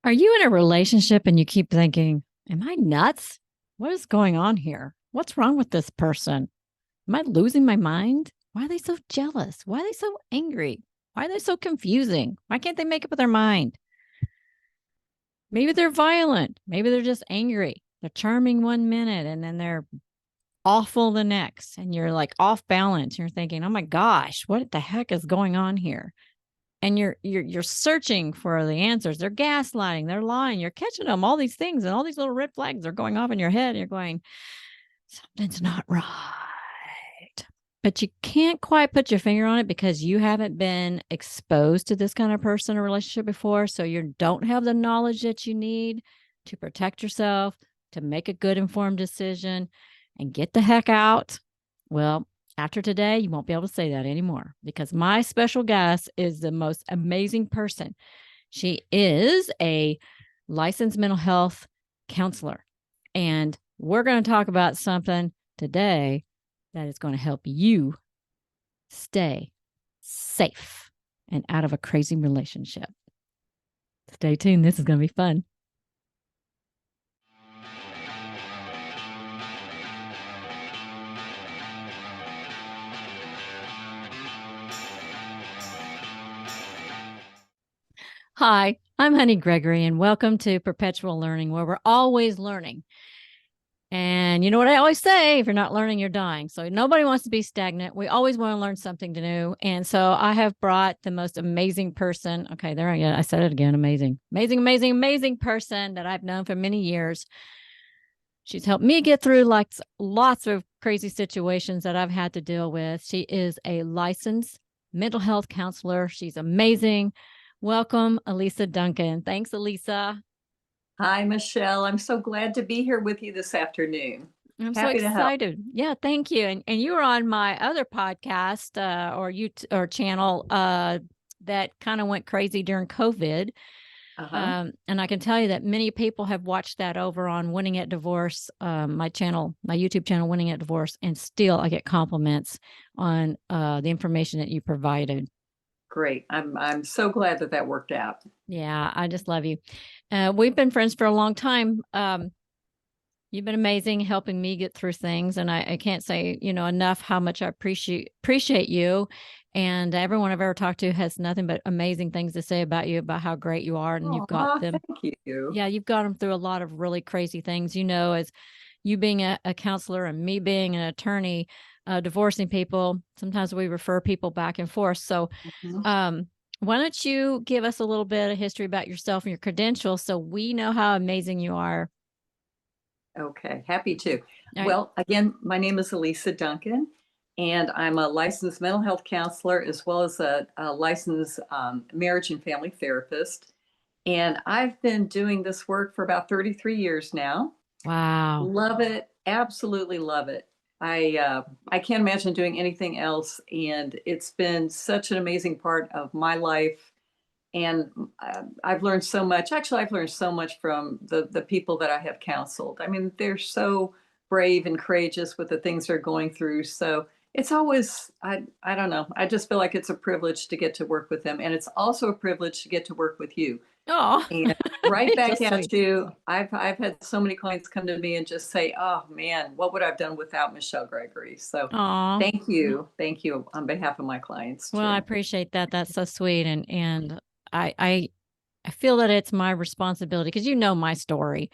Are you in a relationship and you keep thinking, am I nuts? What is going on here? What's wrong with this person? Am I losing my mind? Why are they so jealous? Why are they so angry? Why are they so confusing? Why can't they make up their mind? Maybe they're violent. Maybe they're just angry. They're charming one minute and then they're awful the next. And you're like off balance. You're thinking, oh my gosh, what the heck is going on here? And you're searching for the answers. They're gaslighting, they're lying, you're catching them, all these things, and all these little red flags are going off in your head. And you're going, something's not right. But you can't quite put your finger on it because you haven't been exposed to this kind of person or relationship before. So you don't have the knowledge that you need to protect yourself, to make a good informed decision and get the heck out. Well, after today, you won't be able to say that anymore because my special guest is the most amazing person. She is a licensed mental health counselor. And we're going to talk about something today that is going to help you stay safe and out of a crazy relationship. Stay tuned. This is going to be fun. Hi, I'm Honey Gregory, and welcome to Perpetual Learning, where we're always learning. And you know what I always say, if you're not learning, you're dying. So nobody wants to be stagnant. We always want to learn something new. And so I have brought the most amazing person. Okay, there I go. I said it again. Amazing, amazing, amazing, amazing person that I've known for many years. She's helped me get through like lots of crazy situations that I've had to deal with. She is a licensed mental health counselor. She's amazing. Welcome, Elisa Duncan. Thanks, Elisa. Hi, Michelle. I'm so glad to be here with you this afternoon. I'm so Happy to help. excited. Yeah, thank you. And you were on my other podcast or channel that kind of went crazy during COVID. Uh-huh. And I can tell you that many people have watched that over on Winning at Divorce, my channel, my YouTube channel, Winning at Divorce, and still I get compliments on the information that you provided. Great. I'm so glad that that worked out. Yeah, I just love you. We've been friends for a long time. You've been amazing helping me get through things. And I can't say, enough how much I appreciate you. And everyone I've ever talked to has nothing but amazing things to say about you, about how great you are. And you've got Oh, them. thank you. Yeah, you've got them through a lot of really crazy things, as you being a counselor and me being an attorney, divorcing people. Sometimes we refer people back and forth. So, Mhm. why don't you give us a little bit of history about yourself and your credentials so we know how amazing you are? Okay, happy to. All right. Well, again, my name is Elisa Duncan, and I'm a licensed mental health counselor as well as a licensed marriage and family therapist. And I've been doing this work for about 33 years now. Wow. Love it. Absolutely love it. I can't imagine doing anything else, and it's been such an amazing part of my life. And I've learned so much. Actually, I've learned so much from the people that I have counseled. I mean, they're so brave and courageous with the things they're going through. So it's always I don't know. I just feel like it's a privilege to get to work with them, and it's also a privilege to get to work with you. Oh, And right so back at sweet. you. I've had so many clients come to me and just say, "Oh man, what would I've done without Michelle Gregory?" So Oh, thank you on behalf of my clients well, I too. appreciate that. That's so sweet. And I, I, I feel that it's my responsibility because you know my story,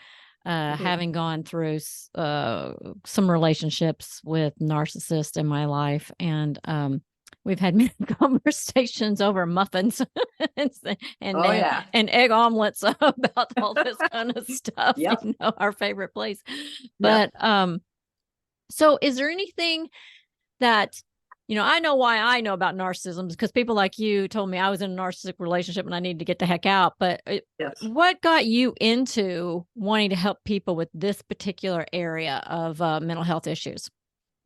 I do. having gone through some relationships with narcissists in my life, and we've had many conversations over muffins and and Oh uh, yeah. and egg omelets about all this kind of stuff. Yep. Our favorite place. Yep. But so is there anything that I know why I know about narcissism because people like you told me I was in a narcissistic relationship and I needed to get the heck out. But Yes. what got you into wanting to help people with this particular area of mental health issues?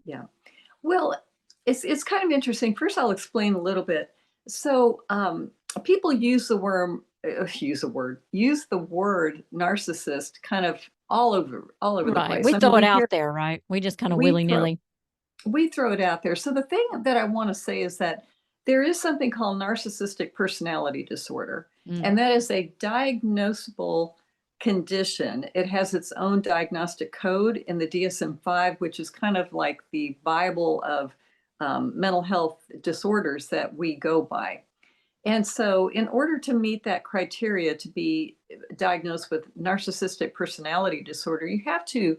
Yeah. Well, it's kind of interesting. First, I'll explain a little bit. So, people use the word narcissist kind of all over the Right. place. We I mean, throw it out there, right? We just kind of we willy throw nilly. we throw it out there. So the thing that I want to say is that There is something called narcissistic personality disorder, Mm. and that is a diagnosable condition. It has its own diagnostic code in the DSM-5, which is kind of like the Bible of mental health disorders that we go by. And so, in order to meet that criteria to be diagnosed with narcissistic personality disorder, you have to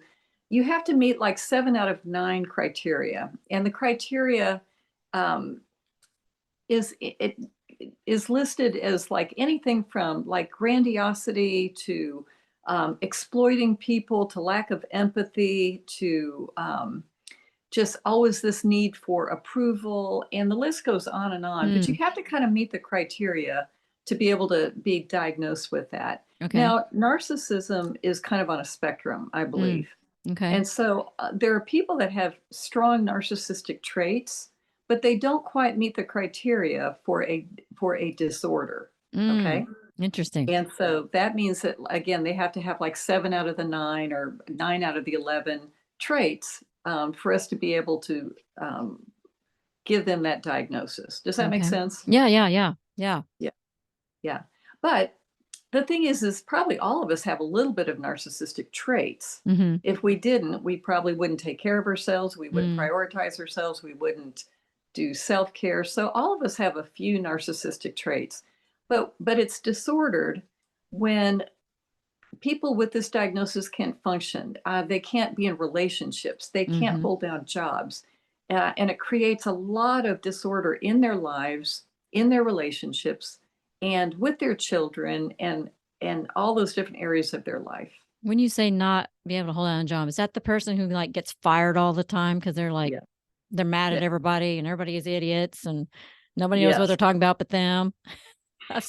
meet like 7 out of 9 criteria, and the criteria um, it is listed as like anything from like grandiosity to exploiting people to lack of empathy to just always this need for approval, and the list goes on and on. But you have to kind of meet the criteria to be able to be diagnosed with that. Okay. Now, narcissism is kind of on a spectrum, I believe. Okay. And so there are people that have strong narcissistic traits, but they don't quite meet the criteria for a disorder. Okay. Interesting. And so that means that, again, they have to have like 7 out of the 9 or 9 out of the 11 traits for us to be able to give them that diagnosis. Does that make sense? Yeah. Yeah. But the thing is probably all of us have a little bit of narcissistic traits. Mm-hmm. If we didn't, we probably wouldn't take care of ourselves. We wouldn't prioritize ourselves. We wouldn't do self-care. So all of us have a few narcissistic traits, but it's disordered when people with this diagnosis can't function. They can't be in relationships. They can't hold down jobs. And it creates a lot of disorder in their lives, in their relationships, and with their children, and all those different areas of their life. When you say not be able to hold down a job, is that the person who like gets fired all the time because they're like, they're mad at everybody and everybody is idiots and nobody knows what they're talking about but them?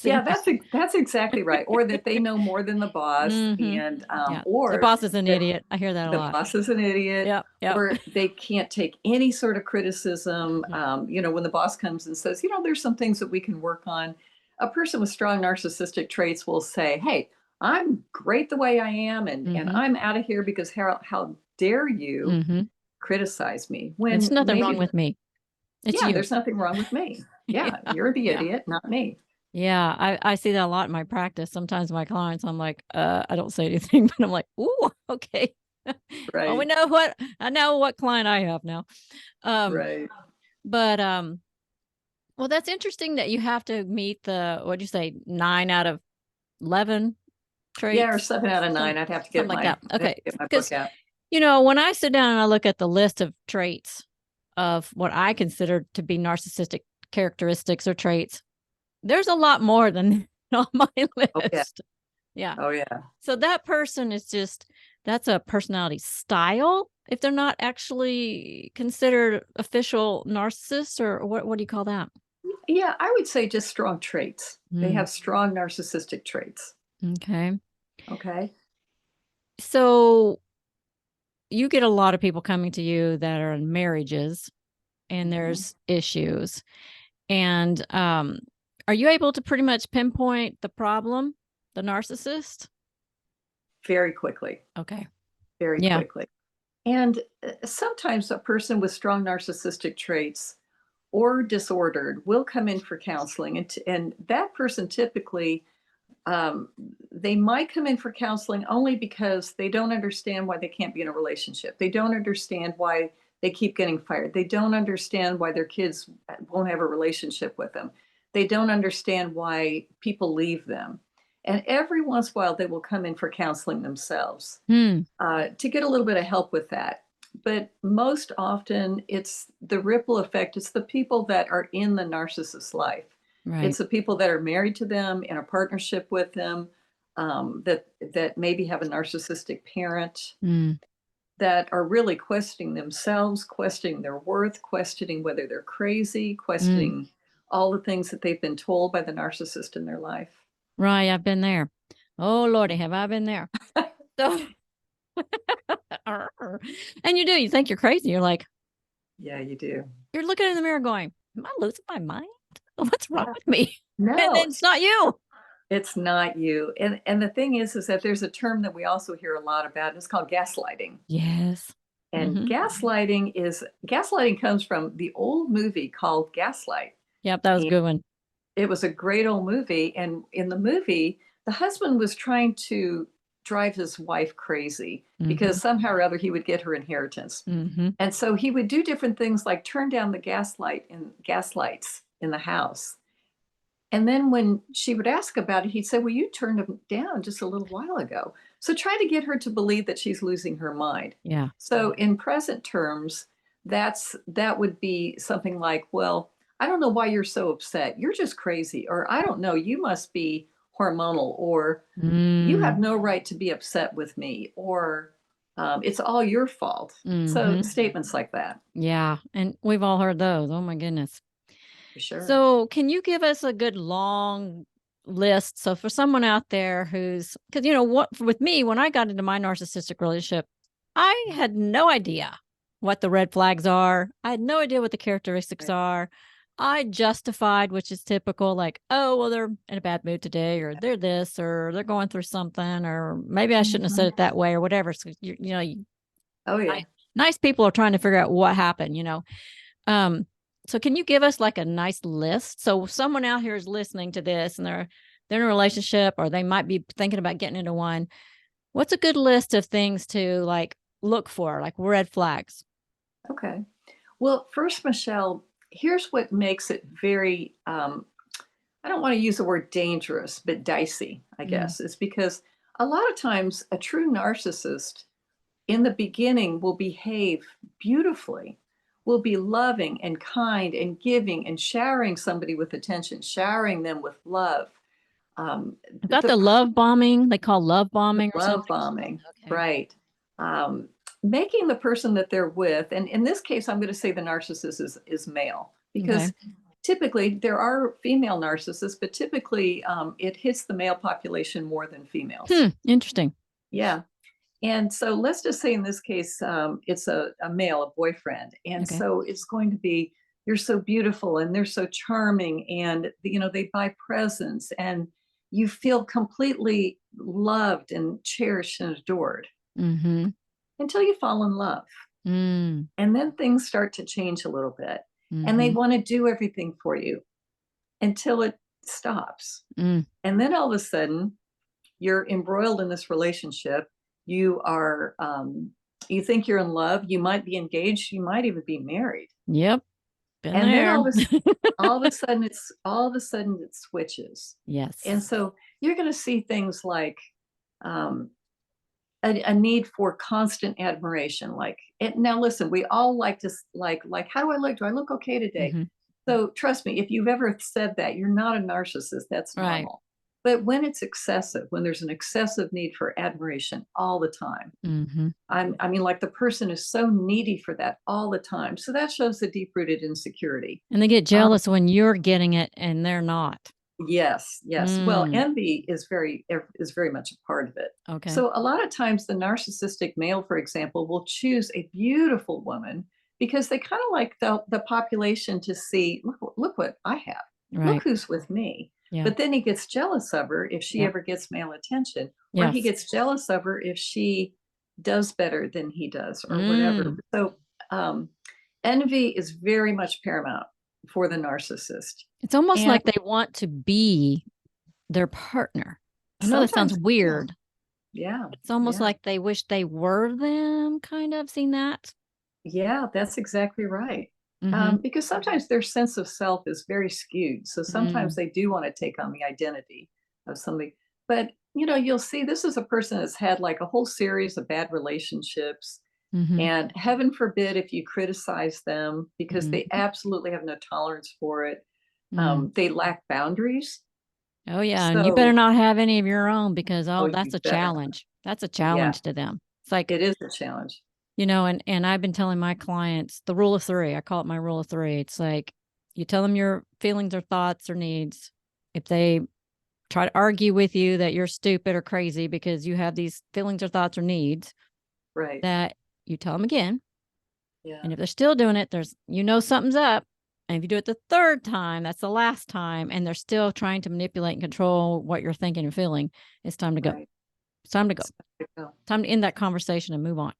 Yeah, that's exactly right. Or that they know more than the boss, and or the boss is an idiot. I hear that a lot. The boss is an idiot. Yep. Or they can't take any sort of criticism. When the boss comes and says, there's some things that we can work on. A person with strong narcissistic traits will say, "Hey, I'm great the way I am, and I'm out of here because how dare you criticize me when there's nothing wrong with me? It's you. There's nothing wrong with me. Yeah, you're the idiot, not me." Yeah, I see that a lot in my practice. Sometimes my clients, I'm like, I don't say anything, but I'm like, ooh, okay. Right. Oh, I know what client I have now. Right. But well, that's interesting that you have to meet the, what'd you say, 9 out of 11 traits? Yeah, or 7 out of 9. I'd have to get something my, like that. Okay. get my book out. When I sit down and I look at the list of traits of what I consider to be narcissistic characteristics or traits, there's a lot more than on my list. Oh, yeah. So that person is that's a personality style if they're not actually considered official narcissists, or what do you call that? Yeah, I would say just strong traits. They have strong narcissistic traits. Okay. Okay. So you get a lot of people coming to you that are in marriages and there's issues. And are you able to pretty much pinpoint the problem, the narcissist? Very quickly. Okay. Very quickly. And sometimes a person with strong narcissistic traits or disordered will come in for counseling. And that person typically, they might come in for counseling only because they don't understand why they can't be in a relationship. They don't understand why they keep getting fired. They don't understand why their kids won't have a relationship with them. They don't understand why people leave them. And every once in a while, they will come in for counseling themselves to get a little bit of help with that. But most often, it's the ripple effect. It's the people that are in the narcissist's life. Right. It's the people that are married to them, in a partnership with them, that maybe have a narcissistic parent, that are really questioning themselves, questioning their worth, questioning whether they're crazy, questioning all the things that they've been told by the narcissist in their life. Right, I've been there. Oh, Lordy, have I been there? So, and you think you're crazy. You're like, yeah, you do. You're looking in the mirror going, am I losing my mind? What's wrong with me? No, and it's not you. It's not you. And the thing is that there's a term that we also hear a lot about, and it's called gaslighting. Yes. And gaslighting comes from the old movie called Gaslight. Yep, that was a good one. It was a great old movie. And in the movie, the husband was trying to drive his wife crazy because somehow or other he would get her inheritance. And so he would do different things like turn down the gaslights in the house. And then when she would ask about it, he'd say, well, you turned them down just a little while ago. So try to get her to believe that she's losing her mind. Yeah. So in present terms, that would be something like, well, I don't know why you're so upset. You're just crazy. Or I don't know, you must be hormonal, or you have no right to be upset with me, or it's all your fault. So statements like that. Yeah. And we've all heard those. Oh my goodness. For sure. So can you give us a good long list? So for someone out there who's, because, what with me, when I got into my narcissistic relationship, I had no idea what the red flags are. I had no idea what the characteristics are. I justified, which is typical, like, oh, well, they're in a bad mood today, or they're this, or they're going through something, or maybe I shouldn't have said it that way, or whatever. So, oh yeah, nice people are trying to figure out what happened, So can you give us like a nice list? So someone out here is listening to this and they're in a relationship, or they might be thinking about getting into one. What's a good list of things to like look for, like red flags? Okay. Well, first, Michelle, here's what makes it very, I don't want to use the word dangerous, but dicey, I guess, is because a lot of times a true narcissist in the beginning will behave beautifully, will be loving and kind and giving and showering somebody with attention, showering them with love. Is that the love bombing they call love bombing or love something? bombing, Okay. right. Making the person that they're with, and in this case, I'm going to say the narcissist is male, because typically there are female narcissists, but typically it hits the male population more than females. Interesting. Yeah. And so let's just say in this case, it's a male, a boyfriend. And so it's going to be, you're so beautiful and they're so charming, and, they buy presents and you feel completely loved and cherished and adored until you fall in love. And then things start to change a little bit, and they want to do everything for you until it stops. And then all of a sudden you're embroiled in this relationship. You are, you think you're in love, you might be engaged, you might even be married. Yep. Been And there. then all of a sudden it switches. Yes. And so you're going to see things like a need for constant admiration. Like, now listen, we all like to how do I look? Do I look okay today? So trust me, if you've ever said that, you're not a narcissist. That's normal. But when it's excessive, when there's an excessive need for admiration all the time, I mean, like the person is so needy for that all the time. So that shows the deep-rooted insecurity. And they get jealous when you're getting it and they're not. Yes. Well, envy is very much a part of it. Okay. So a lot of times the narcissistic male, for example, will choose a beautiful woman because they kind of like the population to see, look what I have. Look who's with me. Yeah. But then he gets jealous of her if she ever gets male attention, or he gets jealous of her if she does better than he does, or whatever. So envy is very much paramount for the narcissist. It's almost like they want to be their partner. I know that sounds weird. Yeah. It's almost like they wish they were them, kind of. Seen that? Yeah, that's exactly right. Because sometimes their sense of self is very skewed. So sometimes they do want to take on the identity of somebody. But, you'll see this is a person that's had like a whole series of bad relationships. And heaven forbid if you criticize them, because they absolutely have no tolerance for it. They lack boundaries. Oh, yeah. And you better not have any of your own, because, that's a challenge. That's a challenge to them. It's like, it is a challenge. And I've been telling my clients the rule of three. I call it my rule of three. It's like, you tell them your feelings or thoughts or needs. If they try to argue with you that you're stupid or crazy because you have these feelings or thoughts or needs, that you tell them again. Yeah. And if they're still doing it, something's up. And if you do it the third time, that's the last time, and they're still trying to manipulate and control what you're thinking and feeling, it's time to go. It's time to go. Time to end that conversation and move on.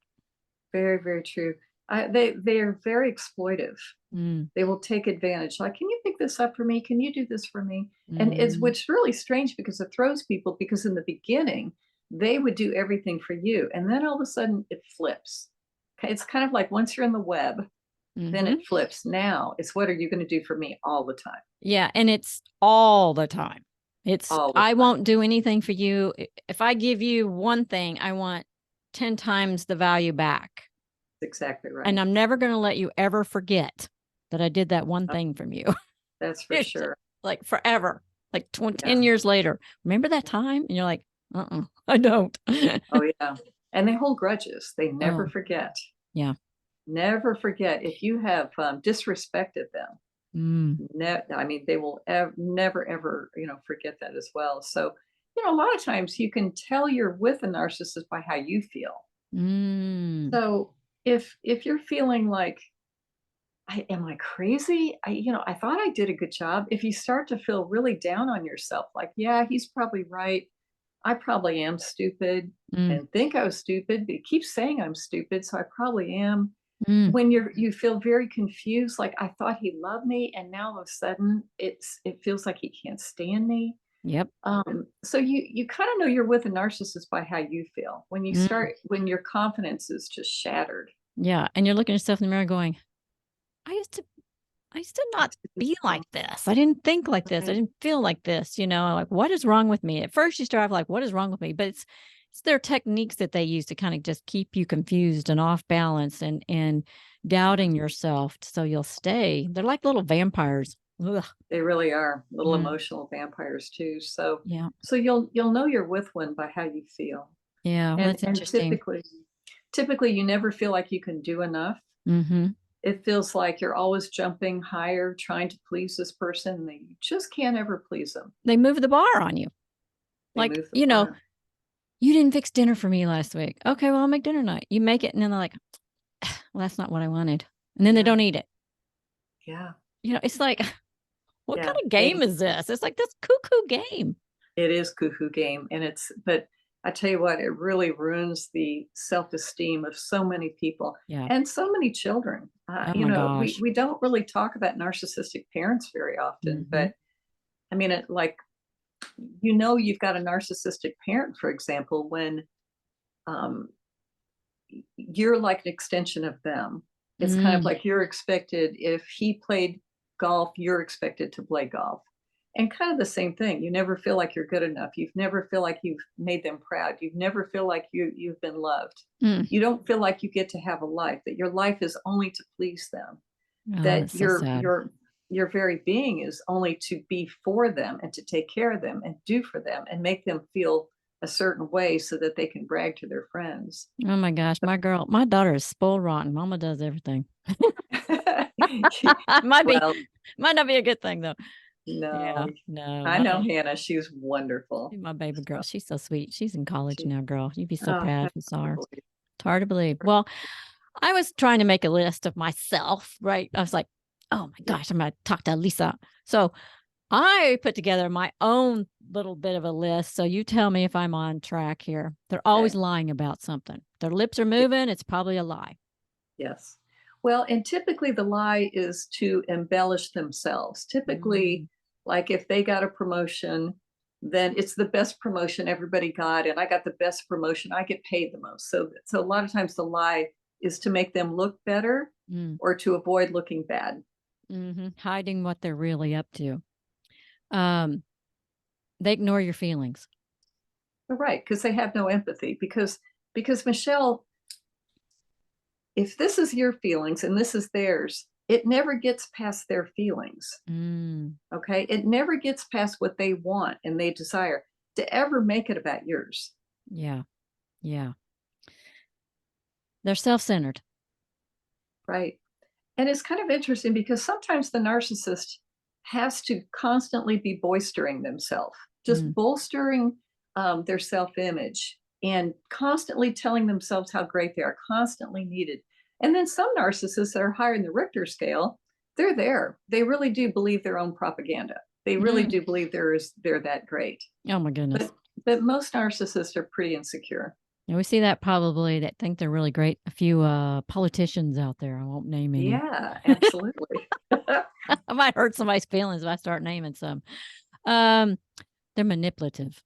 Very, very true. They're very exploitive. Mm, They will take advantage. Like, can you pick this up for me? Can you do this for me? And it's mm, which really strange because it throws people because in the beginning they would do everything for you, and then all of a sudden it flips. Okay, it's kind of like once you're in the web, then mm-hmm. it flips. Now it's what are you going to do for me all the time? Yeah. And it's all the time. It's, All the I time. won't do anything for you. If I give you one thing, I want 10 times the value back. That's exactly And right. I'm never going to let you ever forget that I did that one Yep, thing from you. that's for It's sure. like forever, like 10 Yeah. years later. Remember that time? And you're like, I don't. Oh yeah. And they hold grudges. They never Oh, forget. yeah. Never forget if you have disrespected them. Mm, I mean, they will never ever, forget that as well. So, a lot of times you can tell you're with a narcissist by how you feel. mm. So, if you're feeling like, am I crazy? I thought I did a good job. If you start to feel really down on yourself, like, yeah, he's probably right. I probably am stupid Mm, and think I was stupid, but he keeps saying I'm stupid, so I probably am. mm. When you feel very confused, like I thought he loved me, and now all of a sudden it feels like he can't stand me. Yep. So you kind of know you're with a narcissist by how you feel Mm, when your confidence is just shattered. yeah. And you're looking at yourself in the mirror going, I used to I used to not be like this. I didn't think like this. I Right. didn't feel like this, like what is wrong with me? At first you start off like, what is wrong with me? But it's their techniques that they use to kind of just keep you confused and off balance and Yeah, doubting yourself so you'll stay. They're like little vampires. Ugh. they really are little Mm, emotional vampires too. So yeah. so you'll know you're with one by how you feel, Yeah. Well, and that's and interesting. typically you never feel like you can do enough. Hmm. It feels like you're always jumping higher, trying to please this person, and you just can't ever please them. They move the bar on you. They Like, move the bar. you didn't fix dinner for me last week. Okay, well, I'll make dinner tonight. You make it, and then they're like, well, that's not what I wanted. And then they Yeah, don't eat it. yeah, It's like, what kind yeah. of game is this? It's like this cuckoo game. It is cuckoo game, and but I tell you what, it really ruins the self-esteem of so many people Yeah. and so many children. Oh my We gosh. don't really talk about narcissistic parents very often, Hmm. but I mean, you've got a narcissistic parent, for example, when um, you're like an extension of them. It's kind of Mm, like you're expected, if he played golf, you're expected to play golf. And kind of the same thing. You never feel like you're good enough. You've never feel like you've made them proud. You've never feel like you've been loved. mm. You don't feel like you get to have a life, that your life is only to please them, Oh, that that's so sad. your very being is only to be for them and to take care of them and do for them and make them feel a certain way so that they can brag to their friends. Oh my gosh. My daughter is spoiled rotten. Mama does everything. might be, Well, might not be a good thing though. no, Yeah. No, I know Hannah. She's wonderful. my baby girl. So She's so sweet. She's in college she, now, girl. You'd be so oh, proud if that's you saw hard to her. believe. It's hard to believe. Well, I was trying to make a list of myself, right? I was like, oh my Yeah, gosh, I'm going to talk to Lisa. So I put together my own little bit of a list. So you tell me if I'm on track here. They're always okay. lying about something. Their lips are Yeah, moving. It's probably a lie. yes. Well, and typically the lie is to embellish themselves. Typically, Mm, like if they got a promotion, then it's the best promotion everybody got, and I got the best promotion. I get paid the most. So a lot of times the lie is to make them look better mm, or to avoid looking bad. hiding what they're really up to. Um, they ignore your feelings. Right, because they have no empathy. Because Michelle, if this is your feelings and this is theirs, it never gets past their feelings. Mm, Okay. It never gets past what they want and they desire to ever make it about yours. yeah. Yeah. They're self centered. Right. And it's kind of interesting because sometimes the narcissist has to constantly be boistering themselves, just Mm, bolstering their self image and constantly telling themselves how great they are, constantly needed. And then some narcissists that are higher in the Richter scale, they're there. They really do believe their own propaganda. They really mm. do believe they're that great. Oh my goodness. But most narcissists are pretty insecure. And we see that probably that think they're really great. A few politicians out there. I won't name any. Yeah, absolutely. I might hurt somebody's feelings if I start naming some. Um, they're manipulative.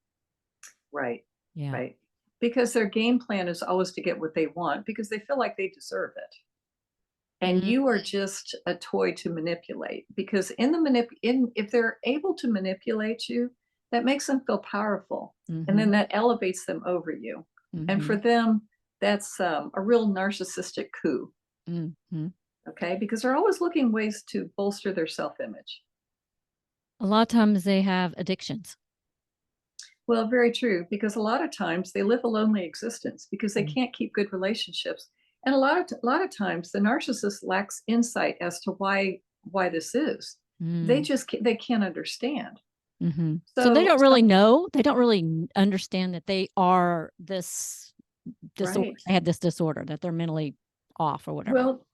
Right, Yeah. right. Because their game plan is always to get what they want because they feel like they deserve it. And Mm-hmm. you are just a toy to manipulate because if they're able to manipulate you, that makes them feel powerful. And Mm-hmm. then that elevates them over you. And Mm-hmm. for them, that's a real narcissistic coup. Mm-hmm. Okay. Because they're always looking ways to bolster their self image. A lot of times they have addictions. Well, very true, because a lot of times they live a lonely existence because they Mm. can't keep good relationships. And a lot of times the narcissist lacks insight as to why this is. They Mm. just they can't understand. Mm-hmm. So they So, don't really know. They don't really understand that they are this disorder. right. They have this disorder that they're mentally off or whatever. Well,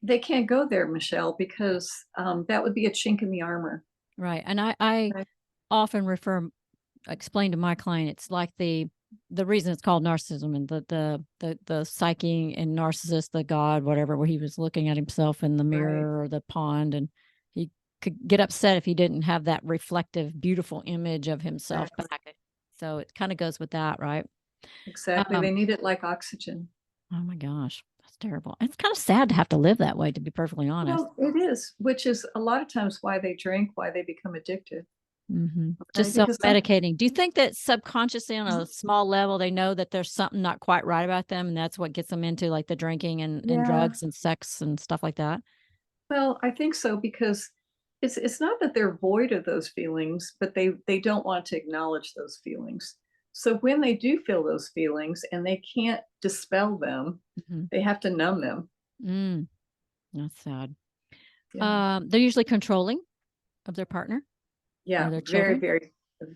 they can't go there, Michelle, because that would be a chink in the armor. Right. And I Right. often explain to my client, it's like the reason it's called narcissism and the psyche and narcissist, the god, whatever, where he was looking at himself in the Right. mirror or the pond, and he could get upset if he didn't have that reflective, beautiful image of himself Exactly. back. So it kind of goes with that, right? Exactly. Um, They need it like oxygen. oh my gosh, that's terrible. It's kind of sad to have to live that way, to be perfectly honest. Well, it is, which is a lot of times why they drink, why they become addicted. Okay. Just Because some self-medicating. Do you think that subconsciously on a small level, they know that there's something not quite right about them, and that's what gets them into like the drinking and yeah. drugs and sex and stuff like that? Well, I think so because it's not that they're void of those feelings, but they don't want to acknowledge those feelings. So when they do feel those feelings and they can't dispel them, Mhm. they have to numb them. Mm, that's sad. Yeah. They're usually controlling of their partner or Yeah, their very, children. very,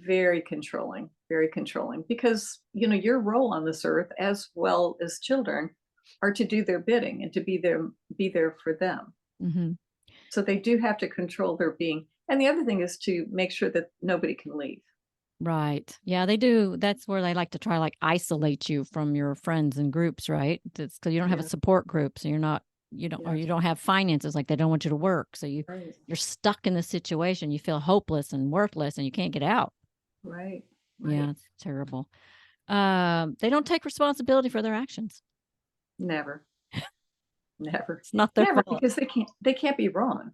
very controlling because, your role on this earth as well as children are to do their bidding and to be there for them. Mhm. So they do have to control their being. And the other thing is to make sure that nobody can leave. Right. Yeah, they do. That's where they like to try like isolate you from your friends and groups, right? That's because you don't have a Yeah. support group, so or Yeah. you don't have finances, like they don't want you to work, so Right. you're stuck in the situation. You feel hopeless and worthless, and you can't get out. Right. Yeah, Right. it's terrible. They don't take responsibility for their actions. Never. Never. It's not their Never fault. because they can't be wrong.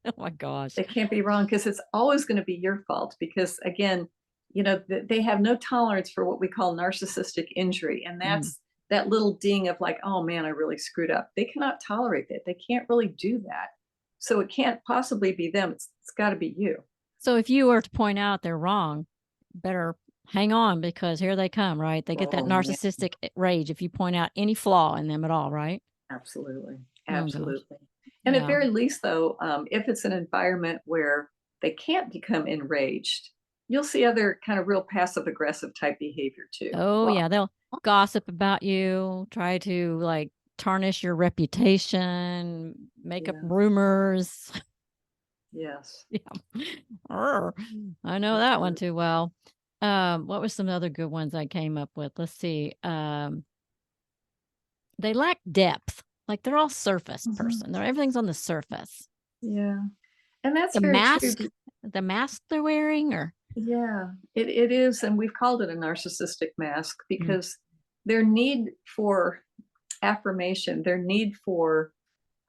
Oh my gosh. They can't be wrong because it's always going to be your fault because again, they have no tolerance for what we call narcissistic injury and Mm. that's that little ding of like, "Oh man, I really screwed up." They cannot tolerate that. They can't really do that. So it can't possibly be them. It's got to be you. So if you were to point out they're wrong, better hang on because here they come, right? They get that Oh man. narcissistic rage if you point out any flaw in them at all, right? Absolutely. Oh gosh. Absolutely. And at Yeah. very least, though, if it's an environment where they can't become enraged, you'll see other kind of real passive aggressive type behavior too. Oh Well, yeah. They'll gossip about you, try to like tarnish your reputation, make up yeah, rumors. yes. Yeah. Arr, I know that one Absolutely. too well. What were some other good ones I came up with? Let's see. They lack depth. Like they're all surface Mhm. person. Everything's on the surface. Yeah. And that's The very true. mask, the mask they're wearing, or Yeah, it is. And we've called it a narcissistic mask mm, because their need for affirmation, their need for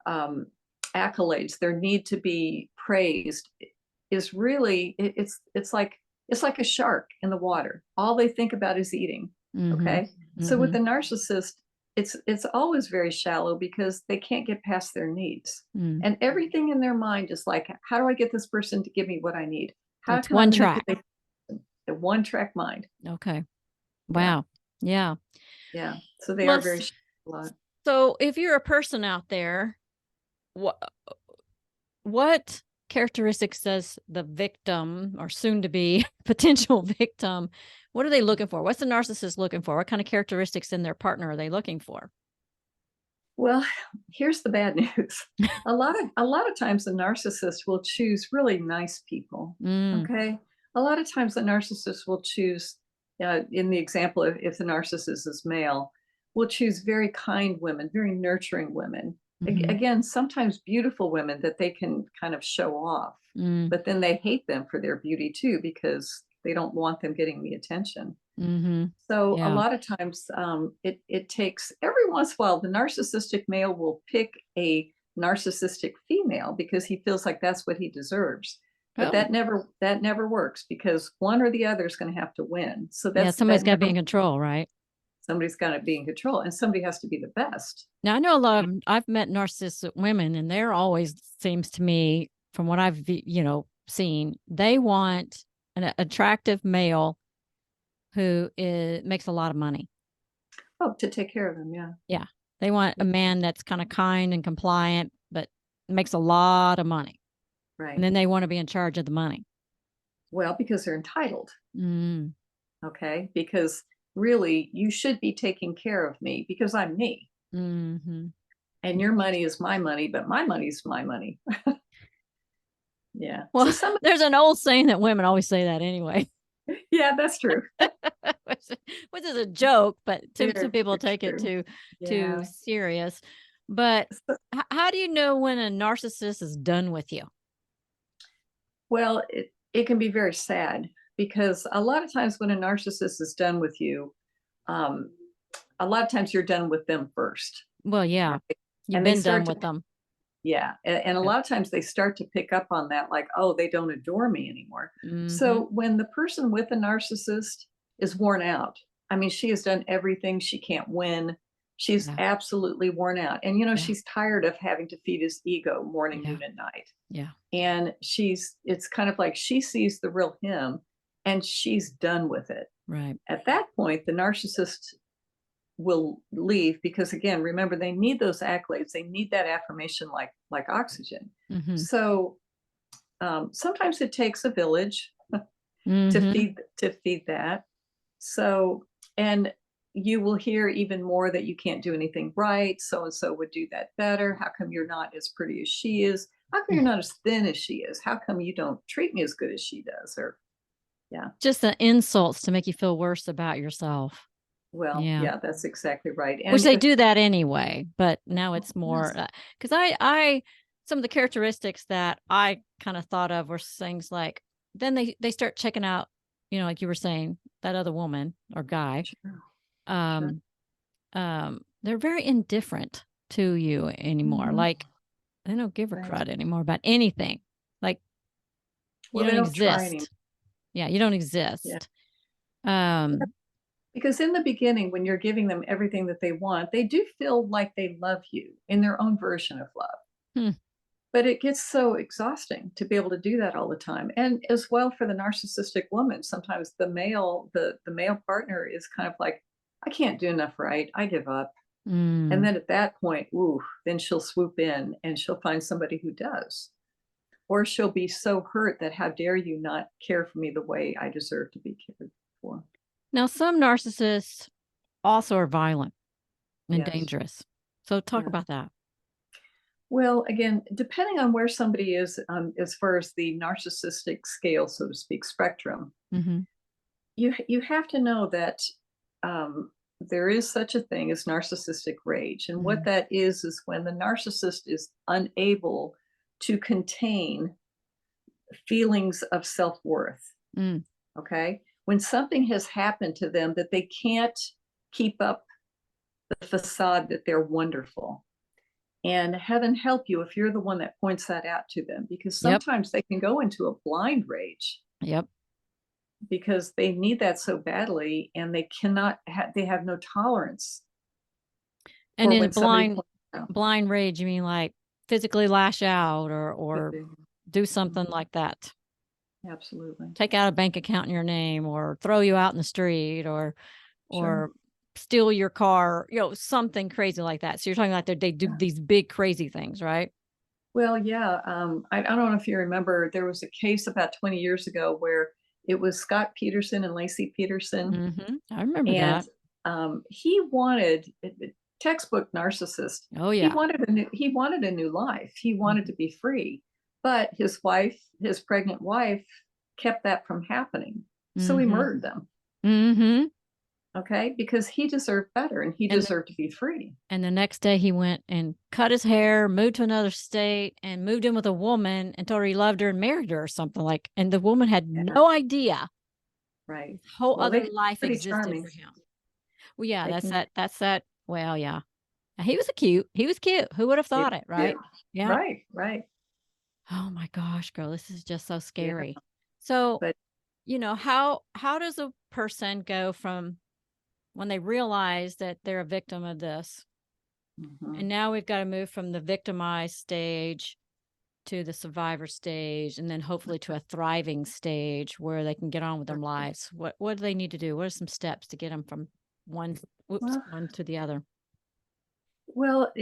um, accolades, their need to be praised is really it's like a shark in the water. All they think about is eating. mm-hmm, Okay, so with mm-hmm, the narcissist, it's always very shallow because they can't get past their needs, mm. and everything in their mind is like, how do I get this person to give me what I need? How It's can I one track. manipulate the one track mind? Okay. Yeah, Wow. Yeah. yeah. So they are Well, very shallow. so if you're a person out there, what what characteristics does the victim or soon to be potential victim, what are they looking for? What's the narcissist looking for? What kind of characteristics in their partner are they looking for? Well, here's the bad news. A lot of times the narcissist will choose really nice people. Mm, Okay. A lot of times the narcissist will choose in the example, if the narcissist is male, will choose very kind women, very nurturing women. Mhm. Again, sometimes beautiful women that they can kind of show off, Mm. but then they hate them for their beauty too because they don't want them getting the attention. Mhm. So a Yeah. lot of times, it takes every once in a while the narcissistic male will pick a narcissistic female because he feels like that's what he deserves. But Oh, that never works because one or the other is going to have to win. So yeah. that's Somebody's that got to be never in control, right? somebody's got to be in control and somebody has to be the best. Now I know a lot of. I've met narcissistic women, and they're always seems to me, from what I've seen, they want an attractive male makes a lot of money. Oh, to take care of them, yeah. Yeah, they want a man that's kind of kind and compliant, but makes a lot of money, and Right. then they want to be in charge of the money. Well, because they're entitled, Mm. okay? Because really you should be taking care of me because I'm me. Mm-hmm. And your money is my money, but my money is my money. Yeah. So Well, some there's an old saying that women always say that anyway. yeah, that's true. which is a joke, but some Very, people very take it true. too Yeah. serious. But So, how do you know when a narcissist is done with you? well, it can be very sad because a lot of times when a narcissist is done with you, um, a lot of times you're done with them first, Well, yeah, right? you've And they been done start to with them. yeah, and a Yep. lot of times they start to pick up on that, like, oh, they don't adore me anymore. Mm-hmm. So when the person with a narcissist is worn out, I mean, she has done everything, she can't win. She's Yeah. absolutely worn out. And Yeah. she's tired of having to feed his ego morning, Yeah. noon, and night. Yeah. And it's kind of like she sees the real him and she's done with it. Right. At that point, the narcissist will leave because again, remember they need those accolades. They need that affirmation like oxygen. Mm-hmm. So sometimes it takes a village Mm-hmm. to feed that. So and you will hear even more that you can't do anything right. So and so would do that better. How come you're not as pretty as she is? How come you're not as thin as she is? How come you don't treat me as good as she does? Or yeah, Just the insults to make you feel worse about yourself. well, Yeah. yeah, that's exactly right. Which And they if do that anyway, but now it's more yes, because I some of the characteristics that I kind of thought of were things like then they start checking out, like you were saying, that other woman or guy. sure, sure. Um, they're very indifferent to you anymore. Mhm. Like they don't give a Right. crud anymore about anything. Like you Well, don't they don't try anymore. exist. Yeah, you don't Yeah. exist. Yeah. Um, Because in the beginning, when you're giving them everything that they want, they do feel like they love you in their own version of love. hmm, But it gets so exhausting to be able to do that all the time. And as well for the narcissistic woman, sometimes the male partner is kind of like, I can't do enough right. I give up. And mm. then at that point, ooh, then she'll swoop in and she'll find somebody who does. Or she'll be so hurt that how dare you not care for me the way I deserve to be cared for. Now some narcissists also are violent and Yes. dangerous. So talk Yeah. about that. Well, again, depending on where somebody is as far as the narcissistic scale, so to speak, spectrum, Mhm. you have to know that there is such a thing as narcissistic rage, and what Mm. that is when the narcissist is unable to contain feelings of self worth. Mm. Okay, when something has happened to them that they can't keep up the facade that they're wonderful. And heaven help you if you're the one that points that out to them, because Yep. sometimes they can go into a blind rage Yep. because they need that so badly and they cannot they have no tolerance And for in when somebody blind points it out. blind rage, you mean like physically lash out or Could or be. do Mhm. something like that. Absolutely. Take out a bank account in your name or throw you out in the street Sure. or steal your car, something crazy like that. So you're talking like they do Yeah. these big crazy things, right? Well, yeah. I don't know if you remember, there was a case about 20 years ago where it was Scott Peterson and Lacey Peterson, Mhm. I remember and that. he wanted textbook narcissist. Oh yeah. He wanted a new life. He wanted Mhm. to be free, but his pregnant wife, kept that from happening. So he Mhm. murdered them. Mm-hmm. Okay. Because he deserved better and he And deserved to be free. And the next day he went and cut his hair, moved to another state, and moved in with a woman and told her he loved her and married her or something like. And the woman had Yeah. no idea Right. this whole Well, they other can be life pretty existed charming. for him. Well, yeah, They that's can that. That's that. Well, yeah, he was cute. He was cute. Who would have be thought it, right? cute. Yeah. Right. Right. Oh my gosh, girl, this is just so Yeah. scary. So, But how does a person go from when they realize that they're a victim of this, mhm. and now we've got to move from the victimized stage to the survivor stage, and then hopefully to a thriving stage where they can get on with their lives. What do they need to do? What are some steps to get them from one Well, one to the other? well,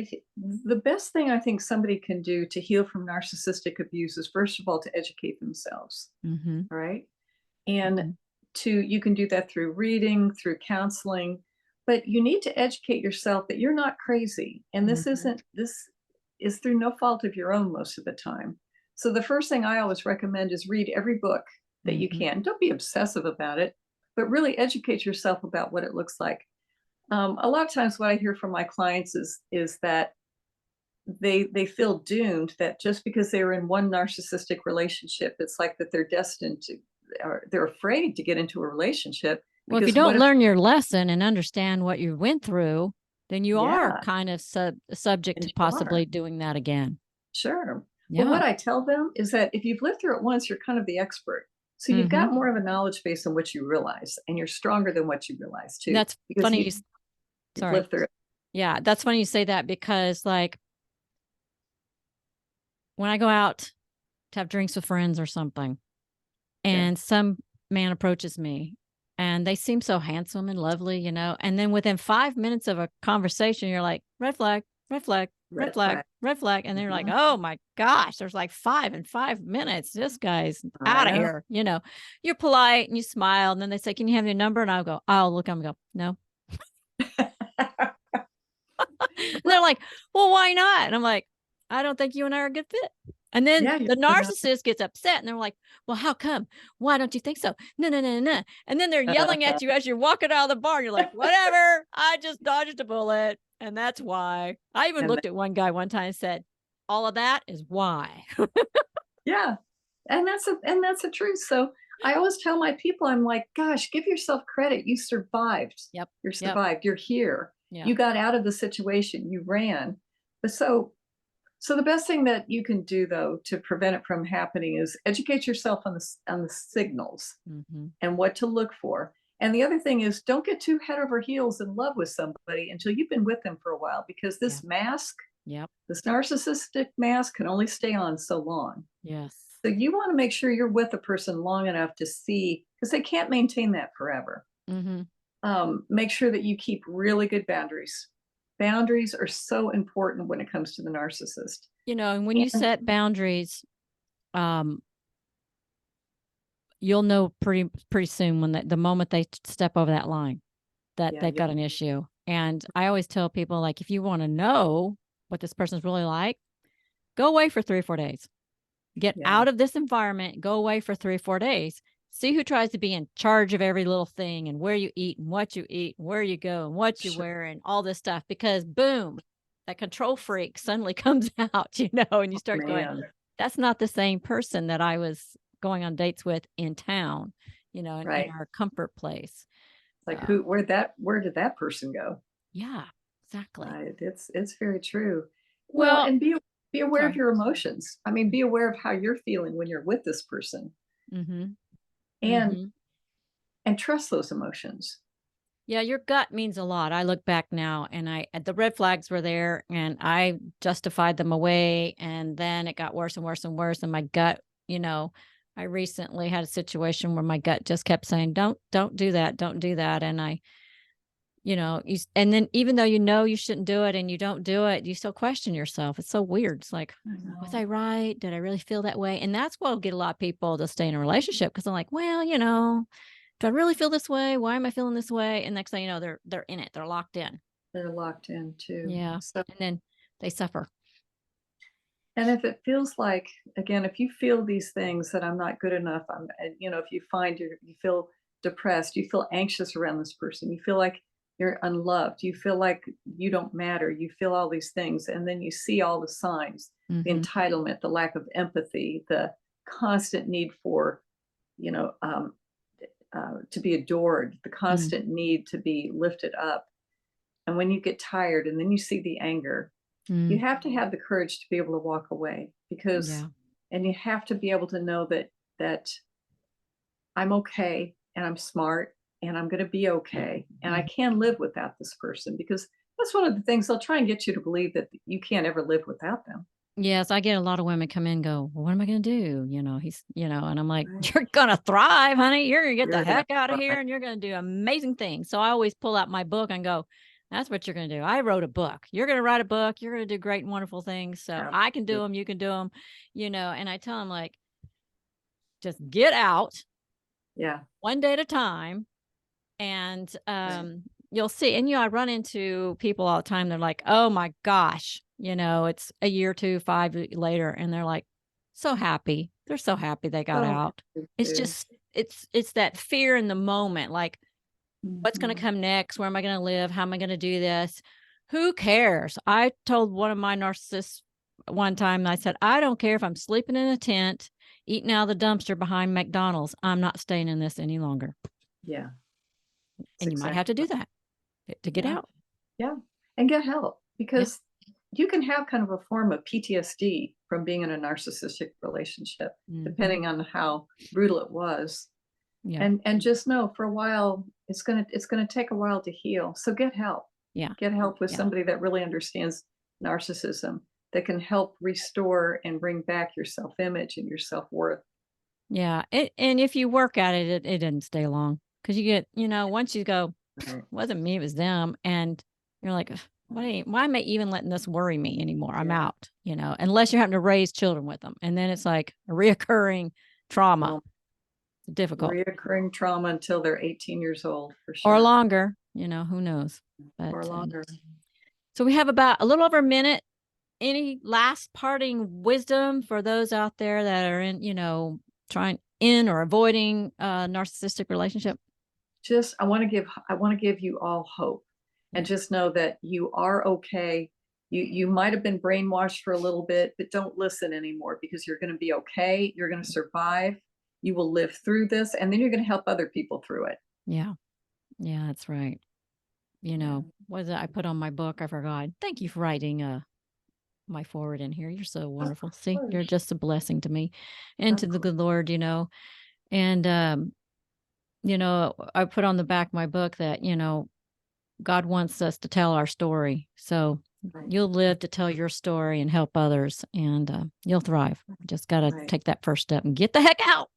the best thing I think somebody can do to heal from narcissistic abuse is, first of all, to educate themselves. Mm-hmm. All right. And Mm-hmm. you can do that through reading, through counseling, but you need to educate yourself that you're not crazy. And Mm-hmm. this is through no fault of your own most of the time. So the first thing I always recommend is read every book that you Mm-hmm. can. Don't be obsessive about it, but really educate yourself about what it looks like. A lot of times what I hear from my clients is that they feel doomed, that just because they're in one narcissistic relationship, it's like that they're destined to, or they're afraid to get into a relationship Well, if you because what don't if, learn your lesson and understand what you went through, then you are yeah, kind of subject and to you are. possibly doing that again. Sure. But Yeah. what I tell them is that if you've lived through it once, you're kind of the expert. So you've Mm-hmm. got more of a knowledge base than what you realize, and you're stronger than what you realize too, That's because funny. you've Sorry. lived through it. Yeah, that's funny you say that because, like, when I go out to have drinks with friends or something, Yeah. and some man approaches me and they seem so handsome and lovely, and then within 5 minutes of a conversation, you're like, red flag, red flag, red Red flag, flag. red flag. And they're like, Mhm. oh my gosh, there's like five in 5 minutes. This guy's I out of know. here. You're polite and you smile. And then they say, can you have your number? And I'll look at them and go, no. And they're Well, like, well, why not? And I'm like, I don't think you and I are a good fit. And then yeah, the you're not. narcissist gets upset and they're like, well, how come? Why don't you think so? No, no, no, no, no. And then they're yelling at you as you're walking out of the bar. And you're like, whatever. I just dodged a bullet. And that's why. I even And looked at one guy one time and said, all of that is why. yeah, and that's the truth. So I always tell my people, I'm like, gosh, give yourself credit. You survived. Yep. You're Yep. survived. You're here. Yeah. You got out of the situation. You ran. But so the best thing that you can do though to prevent it from happening is educate yourself on the signals Mm-hmm. and what to look for. And the other thing is, don't get too head over heels in love with somebody until you've been with them for a while, because Yeah. Yep. this narcissistic mask can only stay on so long. Yes. So you want to make sure you're with a person long enough to see, because they can't maintain that forever. Mm-hmm. Make sure that you keep really good boundaries. Boundaries are so important when it comes to the narcissist. And when you And set boundaries, um, you'll know pretty soon when the moment they step over that line that yeah, they've got an issue. And I always tell people, like, if you want to know what this person's really like, go away for 3 or 4 days. Get yeah, out of this environment, go away for 3 or 4 days. See who tries to be in charge of every little thing, and where you eat and what you eat and where you go and what you sure. wear and all this stuff, because boom, that control freak suddenly comes out, and you start going, Man, that's not the same person that I was going on dates with in town, in right. our comfort place. Like Uh, where did that person go? yeah, exactly. It's very true. Well, Well, and be aware of sorry. your emotions. I mean, be aware of how you're feeling when you're with this person, Mm-hmm. and Mm-hmm. trust those emotions. Yeah, your gut means a lot. I look back now and the red flags were there and I justified them away. And then it got worse and worse and worse. And my gut, I recently had a situation where my gut just kept saying, don't do that. Don't do that. And and then even though you shouldn't do it and you don't do it, you still question yourself. It's so weird. It's like, I was know. I right? Did I really feel that way? And that's what'll get a lot of people to stay in a relationship, because I'm like, well, do I really feel this way? Why am I feeling this way? And next thing you know, they're in it. They're locked in. They're locked in too. Yeah. So, And then they suffer. and if it feels like, again, if you feel these things that I'm not good enough, if you find you feel depressed, you feel anxious around this person, you feel like you're unloved, you feel like you don't matter, you feel all these things, and then you see all the signs, the Mm-hmm. entitlement, the lack of empathy, the constant need for, you know, to be adored, the Mm. constant need to be lifted up. And when you get tired and then you see the anger, you Mm. have to have the courage to be able to walk away, because, Yeah. and you have to be able to know that I'm okay and I'm smart and I'm going to be okay and I Mm. can live without this person, because that's one of the things they'll try and get you to believe, that you can't ever live without them. Yes, I get a lot of women come in and go, well, what am I going to do? And I'm like, Right. you're going to thrive, honey. You're going to get the You're gonna heck out of cry. here and you're going to do amazing things. So I always pull out my book and go, that's what you're going to do. I wrote a book. You're going to write a book. You're going to do great and wonderful things. So I can do Absolutely. them. You can do them, and I tell them, like, just get out Yeah. one day at a time. And Right. you'll see. And, I run into people all the time. They're like, oh my gosh, it's a year, 2, 5 later. And they're like, so happy. They're so happy they got So out. happy It's too. just, it's that fear in the moment. Like, what's going to Mhm. come next? Where am I going to live? How am I going to do this? Who cares? I told one of my narcissists one time, I said, I don't care if I'm sleeping in a tent, eating out of the dumpster behind McDonald's. I'm not staying in this any longer. Yeah. It's And you might exactly have to do right. that to get Yeah. out. Yeah. And get help, Yeah. because you can have kind of a form of PTSD from being in a narcissistic relationship, Mhm. depending on how brutal it was. Yeah. And just know, for a while, it's gonna take a while to heal. So get help. Yeah. Get help with Yeah. somebody that really understands narcissism, that can help restore and bring back your self-image and your self-worth. Yeah. And if you work at it, it doesn't stay long because you get, once you go, Right. wasn't me, it was them. And you're like, "Ugh, why am I even letting this worry me anymore? I'm Yeah. out, unless you're having to raise children with them. And then it's like a reoccurring trauma, Well, difficult reoccurring trauma until they're 18 years old, for or sure, longer, who knows? or But longer. so we have about a little over a minute. Any last parting wisdom for those out there that are in, trying in or avoiding a narcissistic relationship? Just, I want to give you all hope, and Yeah. just know that you are okay. You might have been brainwashed for a little bit, but don't listen anymore, because you're going to be okay. You're going to survive. You will live through this, and then you're going to help other people through it. Yeah. Yeah, that's right. Yeah. What is it I put on my book? I forgot. Thank you for writing my forward in here. You're so Of wonderful. See, you're course. just a blessing to me and to Of the course. good Lord. And I put on the back of my book that, God wants us to tell our story. So Right. you'll live to tell your story and help others, and you'll thrive. Just got to Right. take that first step and get the heck out.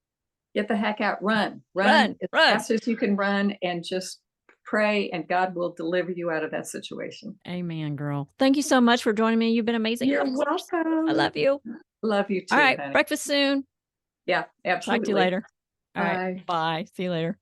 Get the heck out. Run. Run Run, as run. fast as you can run, and just pray, and God will deliver you out of that situation. Amen, girl. Thank you so much for joining me. You've been amazing. You're I welcome. love you. Love you All too, right. honey. Breakfast soon. Yeah, Talk to you absolutely. later. All right. Bye. Bye. See you later.